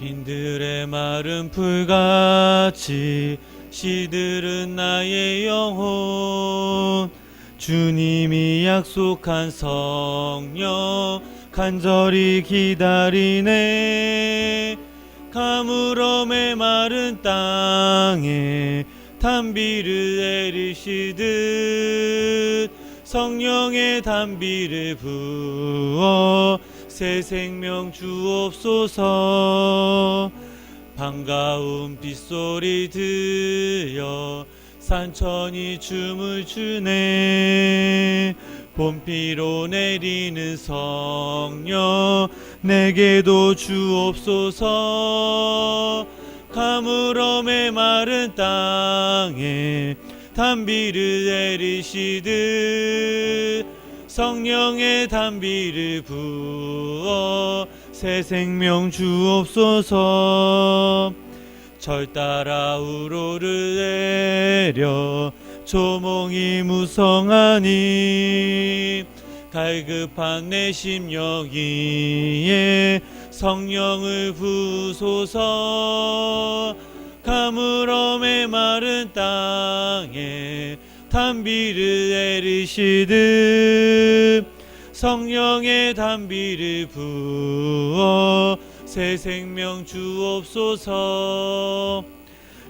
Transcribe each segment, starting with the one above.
빈들의 마른 풀같이 시들은 나의 영혼. 주님이 약속한 성령 간절히 기다리네. 가물어 메마른 땅에 단비를 내리시듯 성령의 단비를 부어 새 생명 주옵소서. 반가운 빗소리 들려 산천이 춤을 추네. 봄비로 내리는 성령 내게도 주옵소서. 가물어 메마른 땅에 단비를 내리시듯 성령의 단비를 부어 새 생명 주옵소서. 절 따라 우러를 내려 조몽이 무성하니 갈급한 내 심령 위에 성령을 부소서. 가물어 메마른 땅에 단비를 내리시듯 성령의 단비를 부어 새 생명 주옵소서.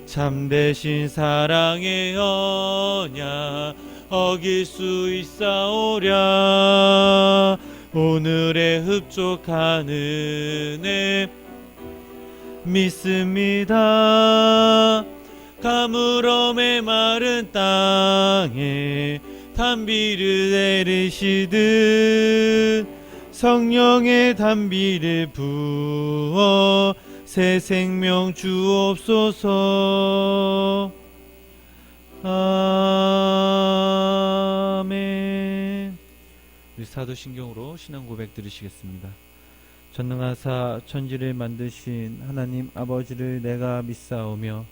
참되신 사랑의 언약 어길 수 있사오랴. 오늘의 흡족한 은혜 믿습니다. 가물어 메마른 땅에 단비를 내리시듯 성령의 단비를 부어 새 생명 주옵소서. 아멘. 우리 사도신경으로 신앙 고백 드리시겠습니다. 전능하사 천지를 만드신 하나님 아버지를 내가 믿사오며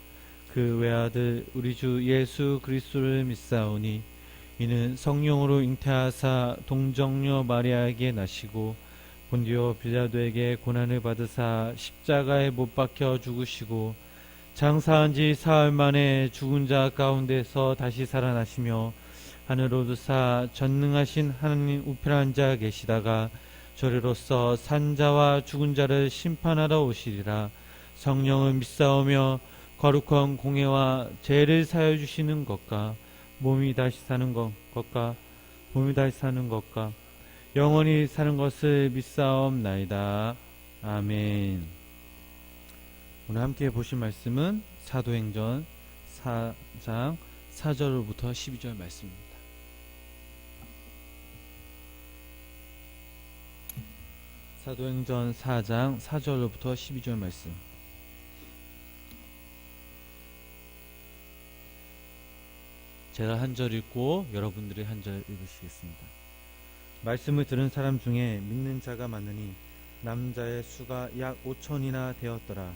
그 외아들 우리 주 예수 그리스도를 믿사오니 이는 성령으로 잉태하사 동정녀 마리아에게 나시고 본디오 빌라도에게 고난을 받으사 십자가에 못 박혀 죽으시고 장사한 지 사흘 만에 죽은 자 가운데서 다시 살아나시며 하늘로 드사 전능하신 하나님 우편에 앉아 계시다가 저리로서 산자와 죽은 자를 심판하러 오시리라. 성령을 믿사오며 거룩한 공예와 죄를 사여 주시는 것과 몸이 다시 사는 것과 영원히 사는 것을 믿사옵나이다. 아멘. 오늘 함께 보실 말씀은 사도행전 4장 4절로부터 12절 말씀입니다. 사도행전 4장 4절로부터 12절 말씀. 제가 한 절 읽고 여러분들이 한 절 읽으시겠습니다. 말씀을 들은 사람 중에 믿는 자가 많으니 남자의 수가 약 5천이나 되었더라.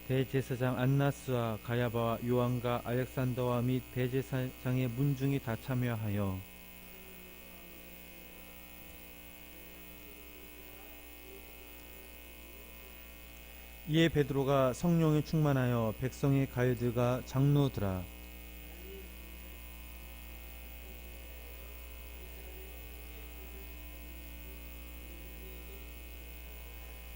대제사장 안나스와 가야바와 요한과 알렉산더와 및 대제사장의 문중이 다 참여하여 이에 베드로가 성령에 충만하여 백성의 가이드가 장로들아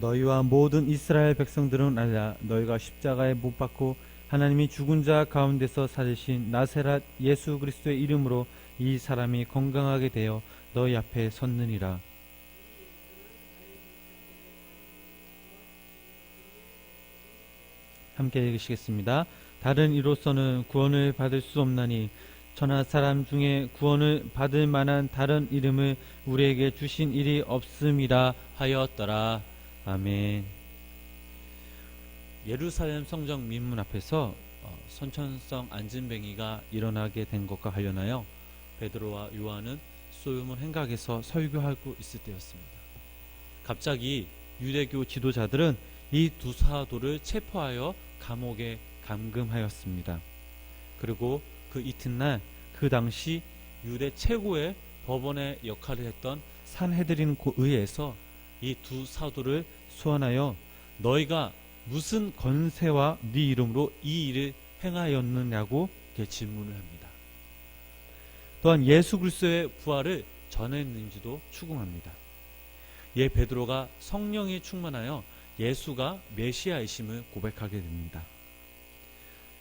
너희와 모든 이스라엘 백성들은 알라. 너희가 십자가에 못 박고 하나님이 죽은 자 가운데서 살리신 나세렛 예수 그리스도의 이름으로 이 사람이 건강하게 되어 너희 앞에 섰느니라. 함께 읽으시겠습니다. 다른 이로서는 구원을 받을 수 없나니 천하 사람 중에 구원을 받을 만한 다른 이름을 우리에게 주신 일이 없음이라 하였더라. 아멘. 예루살렘 성전 민문 앞에서 선천성 안진뱅이가 일어나게 된 것과 관련하여 베드로와 요한은 소유문 행각에서 설교하고 있을 때였습니다. 갑자기 유대교 지도자들은 이 두 사도를 체포하여 감옥에 감금하였습니다. 그리고 그 이튿날 그 당시 유대 최고의 법원의 역할을 했던 산헤드린 의회에서 이 두 사도를 소환하여 너희가 무슨 권세와 네 이름으로 이 일을 행하였느냐고 이렇게 질문을 합니다. 또한 예수 그리스도의 부활을 전했는지도 추궁합니다. 예, 베드로가 성령에 충만하여 예수가 메시아이심을 고백하게 됩니다.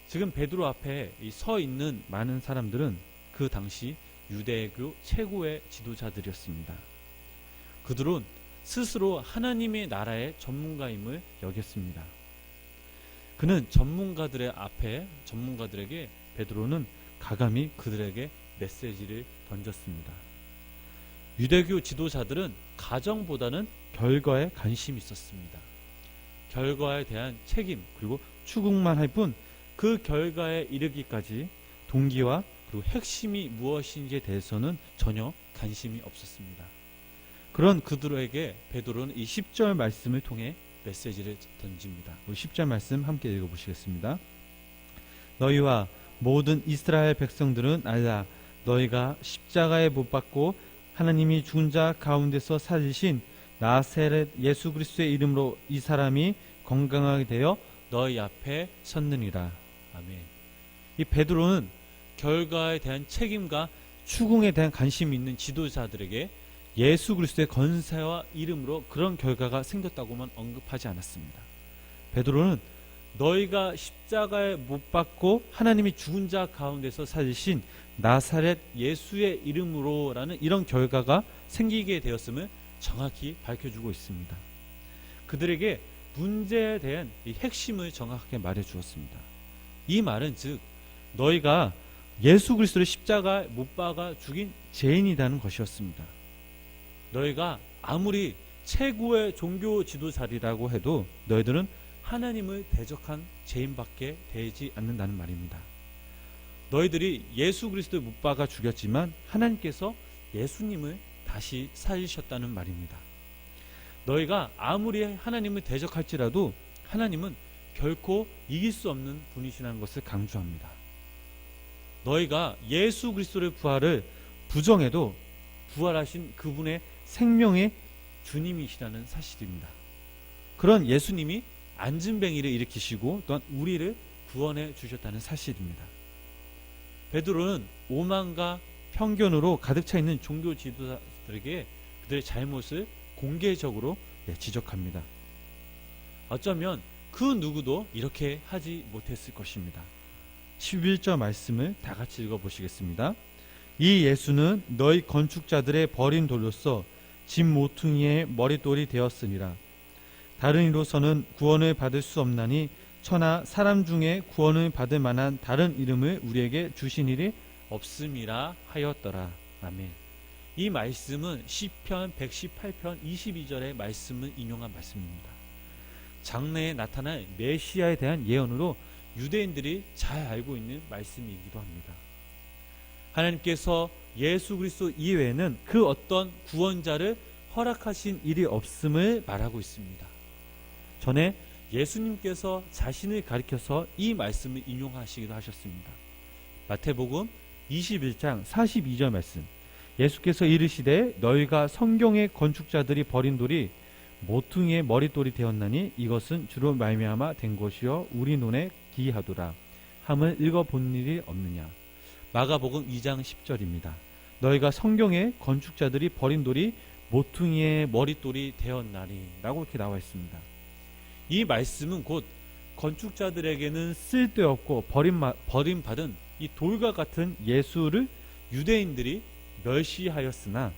지금 베드로 앞에 서 있는 많은 사람들은 그 당시 유대교 최고의 지도자들이었습니다. 그들은 스스로 하나님의 나라의 전문가임을 여겼습니다. 그는 전문가들에게 베드로는 가감히 그들에게 메시지를 던졌습니다. 유대교 지도자들은 가정보다는 결과에 관심이 있었습니다. 결과에 대한 책임 그리고 추궁만 할 뿐 그 결과에 이르기까지 동기와 그리고 핵심이 무엇인지에 대해서는 전혀 관심이 없었습니다. 그런 그들에게 베드로는 이 10절 말씀을 통해 메시지를 던집니다. 우리 10절 말씀 함께 읽어보시겠습니다. 너희와 모든 이스라엘 백성들은 알라. 너희가 십자가에 못 박고 하나님이 죽은 자 가운데서 살리신 나사렛 예수 그리스도의 이름으로 이 사람이 건강하게 되어 너희 앞에 섰느니라. 아멘. 이 베드로는 결과에 대한 책임과 추궁에 대한 관심이 있는 지도자들에게 예수 그리스도의 권세와 이름으로 그런 결과가 생겼다고만 언급하지 않았습니다. 베드로는 너희가 십자가에 못 박고 하나님이 죽은 자 가운데서 살리신 나사렛 예수의 이름으로라는 이런 결과가 생기게 되었음을 정확히 밝혀주고 있습니다. 그들에게 문제에 대한 이 핵심을 정확하게 말해주었습니다. 이 말은 즉 너희가 예수 그리스도를 십자가에 못 박아 죽인 죄인이라는 것이었습니다. 너희가 아무리 최고의 종교 지도자리라고 해도 너희들은 하나님을 대적한 죄인밖에 되지 않는다는 말입니다. 너희들이 예수 그리스도를 못 박아 죽였지만 하나님께서 예수님을 다시 살리셨다는 말입니다. 너희가 아무리 하나님을 대적할지라도 하나님은 결코 이길 수 없는 분이시라는 것을 강조합니다. 너희가 예수 그리스도의 부활을 부정해도 부활하신 그분의 생명의 주님이시라는 사실입니다. 그런 예수님이 안진뱅이를 일으키시고 또한 우리를 구원해 주셨다는 사실입니다. 베드로는 오만과 편견으로 가득 차 있는 종교 지도자들에게 그들의 잘못을 공개적으로 지적합니다. 어쩌면 그 누구도 이렇게 하지 못했을 것입니다. 11절 말씀을 다 같이 읽어보시겠습니다. 이 예수는 너희 건축자들의 버린 돌로서 집 모퉁이의 머릿돌이 되었으니라. 다른 이로서는 구원을 받을 수 없나니 천하 사람 중에 구원을 받을 만한 다른 이름을 우리에게 주신 일이 없음이라 하였더라. 아멘. 이 말씀은 시편 118편 22절의 말씀을 인용한 말씀입니다. 장래에 나타날 메시아에 대한 예언으로 유대인들이 잘 알고 있는 말씀이기도 합니다. 하나님께서 예수 그리스도 이외에는 그 어떤 구원자를 허락하신 일이 없음을 말하고 있습니다. 전에 예수님께서 자신을 가리켜서 이 말씀을 인용하시기도 하셨습니다. 마태복음 21장 42절 말씀. 예수께서 이르시되 너희가 성경의 건축자들이 버린 돌이 모퉁이의 머릿돌이 되었나니 이것은 주로 말미암아 된 것이요 우리 눈에 기이하도라 함을 읽어본 일이 없느냐. 마가복음 2장 10절입니다. 너희가 성경의 건축자들이 버린 돌이 모퉁이의 머릿돌이 되었나니 라고 이렇게 나와 있습니다. 이 말씀은 곧 건축자들에게는 쓸데없고 버림받은 이 돌과 같은 예수를 유대인들이 멸시하였으나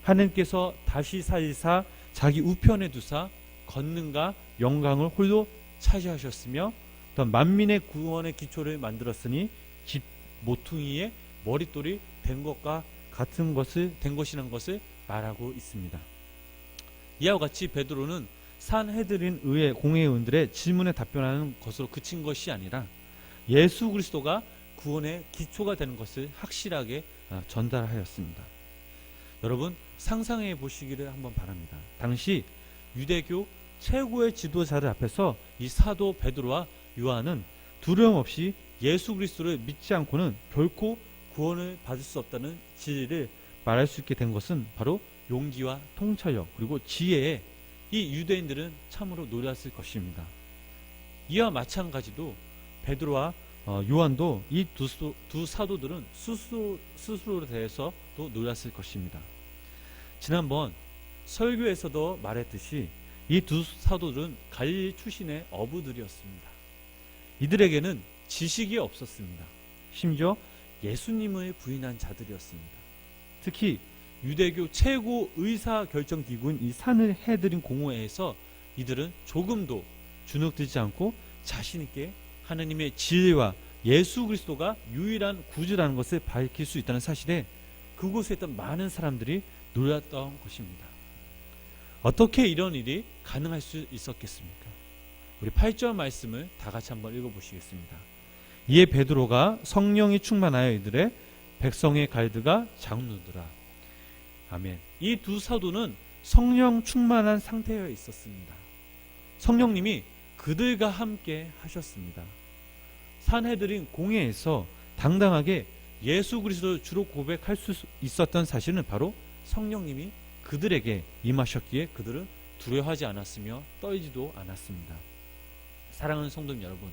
하나님께서 다시 살리사 자기 우편에 두사 권능과 영광을 홀로 차지하셨으며 또 만민의 구원의 기초를 만들었으니 집 모퉁이의 머릿돌이 된 것과 같은 것을 된 것이라는 것을 말하고 있습니다. 이와 같이 베드로는 산헤드린 의회 공회의원들의 질문에 답변하는 것으로 그친 것이 아니라 예수 그리스도가 구원의 기초가 되는 것을 확실하게 전달하였습니다. 여러분 상상해 보시기를 한번 바랍니다. 당시 유대교 최고의 지도자들 앞에서 이 사도 베드로와 요한은 두려움 없이 예수 그리스도를 믿지 않고는 결코 구원을 받을 수 없다는 진리를 말할 수 있게 된 것은 바로 용기와 통찰력 그리고 지혜에 이 유대인들은 참으로 놀랐을 것입니다. 이와 마찬가지로 베드로와 요한도 이 두 사도들은 스스로에 대해서도 놀랐을 것입니다. 지난번 설교에서도 말했듯이 이 두 사도들은 갈릴리 출신의 어부들이었습니다. 이들에게는 지식이 없었습니다. 심지어 예수님을 부인한 자들이었습니다. 특히 유대교 최고 의사결정기구인 이 산을헤드린 공회에서 이들은 조금도 주눅들지 않고 자신있게 하나님의 진리와 예수 그리스도가 유일한 구주라는 것을 밝힐 수 있다는 사실에 그곳에 있던 많은 사람들이 놀랐던 것입니다. 어떻게 이런 일이 가능할 수 있었겠습니까? 우리 8절 말씀을 다 같이 한번 읽어보시겠습니다. 이에 베드로가 성령이 충만하여 이들의 백성의 갈드가 장로더라. 아멘. 이 두 사도는 성령 충만한 상태에 있었습니다. 성령님이 그들과 함께 하셨습니다. 산헤드린 공회에서 당당하게 예수 그리스도를 주로 고백할 수 있었던 사실은 바로 성령님이 그들에게 임하셨기에 그들은 두려워하지 않았으며 떨지도 않았습니다. 사랑하는 성도님 여러분,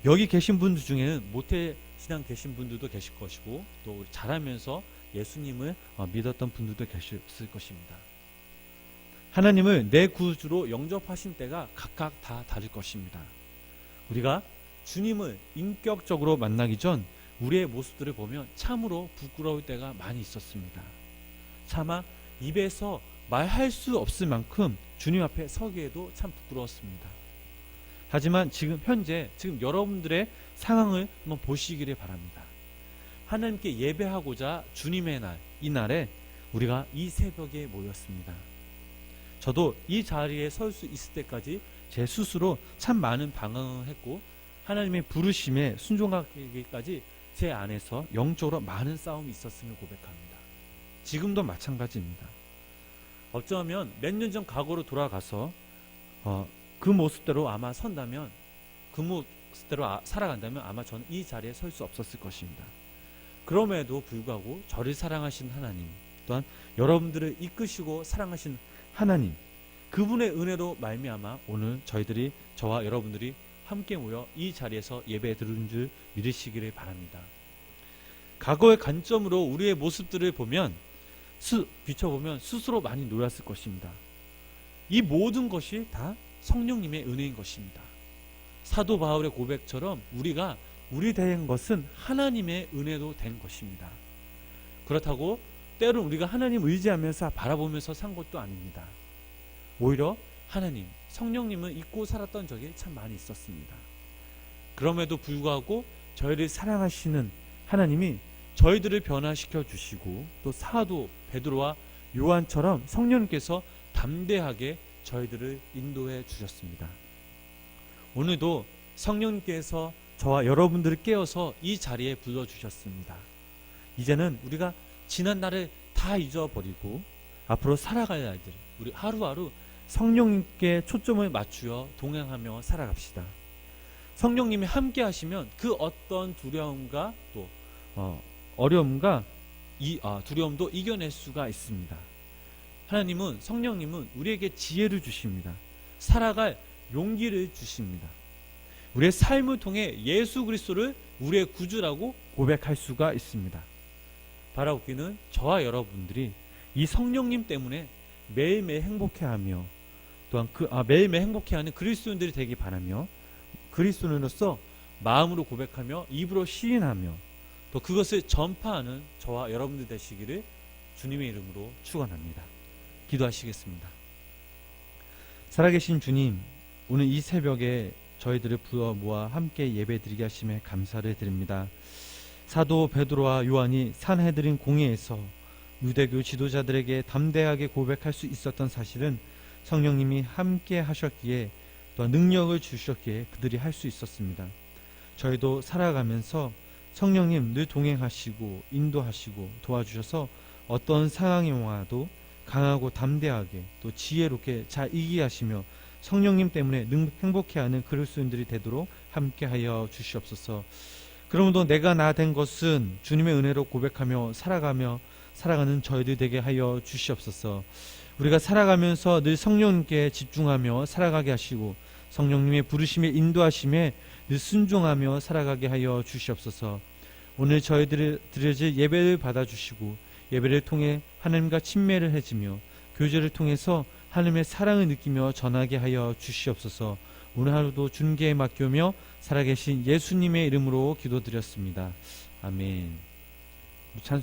여기 계신 분들 중에는 모태신앙 계신 분들도 계실 것이고 또 자라면서 예수님을 믿었던 분들도 계셨을 것입니다. 하나님을 내 구주로 영접하신 때가 각각 다 다를 것입니다. 우리가 주님을 인격적으로 만나기 전 우리의 모습들을 보면 참으로 부끄러울 때가 많이 있었습니다. 차마 입에서 말할 수 없을 만큼 주님 앞에 서기에도 참 부끄러웠습니다. 하지만 지금 여러분들의 상황을 한번 보시기를 바랍니다. 하나님께 예배하고자 주님의 날, 이 날에 우리가 이 새벽에 모였습니다. 저도 이 자리에 설 수 있을 때까지 제 스스로 참 많은 방황을 했고 하나님의 부르심에 순종하기까지 제 안에서 영적으로 많은 싸움이 있었음을 고백합니다. 지금도 마찬가지입니다. 어쩌면 몇 년 전 과거로 돌아가서 그 모습대로 아마 선다면 그 모습대로 살아간다면 아마 저는 이 자리에 설 수 없었을 것입니다. 그럼에도 불구하고 저를 사랑하신 하나님 또한 여러분들을 이끄시고 사랑하신 하나님 그분의 은혜로 말미암아 오늘 저와 여러분들이 함께 모여 이 자리에서 예배 드리는 줄 믿으시기를 바랍니다. 과거의 관점으로 우리의 모습들을 비춰보면 스스로 많이 놀랐을 것입니다. 이 모든 것이 다 성령님의 은혜인 것입니다. 사도 바울의 고백처럼 우리 된 것은 하나님의 은혜로 된 것입니다. 그렇다고 때론 우리가 하나님 의지하면서 바라보면서 산 것도 아닙니다. 오히려 하나님, 성령님을 잊고 살았던 적이 참 많이 있었습니다. 그럼에도 불구하고 저희를 사랑하시는 하나님이 저희들을 변화시켜 주시고 또 사도 베드로와 요한처럼 성령님께서 담대하게 저희들을 인도해 주셨습니다. 오늘도 성령님께서 저와 여러분들을 깨워서 이 자리에 불러주셨습니다. 이제는 우리가 지난 날을 다 잊어버리고 앞으로 살아갈 날들 우리 하루하루 성령님께 초점을 맞추어 동행하며 살아갑시다. 성령님이 함께 하시면 그 어떤 두려움과 또 어려움과 두려움도 이겨낼 수가 있습니다. 성령님은 우리에게 지혜를 주십니다. 살아갈 용기를 주십니다. 우리의 삶을 통해 예수 그리스도를 우리의 구주라고 고백할 수가 있습니다. 바라옵기는 저와 여러분들이 이 성령님 때문에 매일매일 행복해하며 또한 매일매일 행복해하는 그리스도인들이 되기 바라며 그리스도인으로서 마음으로 고백하며 입으로 시인하며 또 그것을 전파하는 저와 여러분들 되시기를 주님의 이름으로 축원합니다. 기도하시겠습니다. 살아계신 주님, 오늘 이 새벽에 저희들을 불러 모아 함께 예배드리게 하심에 감사를 드립니다. 사도 베드로와 요한이 산헤드린 공회에서 유대교 지도자들에게 담대하게 고백할 수 있었던 사실은 성령님이 함께 하셨기에 또 능력을 주셨기에 그들이 할 수 있었습니다. 저희도 살아가면서 성령님 늘 동행하시고 인도하시고 도와주셔서 어떤 상황이 와도 강하고 담대하게 또 지혜롭게 잘 이기게 하시며 성령님 때문에 행복해하는 그리스도인들이 되도록 함께하여 주시옵소서. 그러므로 내가 나 된 것은 주님의 은혜로 고백하며 살아가며 살아가는 저희들 되게 하여 주시옵소서. 우리가 살아가면서 늘 성령님께 집중하며 살아가게 하시고 성령님의 부르심에 인도하심에 늘 순종하며 살아가게 하여 주시옵소서. 오늘 저희들이 드려질 예배를 받아주시고 예배를 통해 하나님과 친밀을 해지며 교제를 통해서 하나님의 사랑을 느끼며 전하게 하여 주시옵소서. 오늘 하루도 주님께 맡기며 살아계신 예수님의 이름으로 기도드렸습니다. 아멘. 찬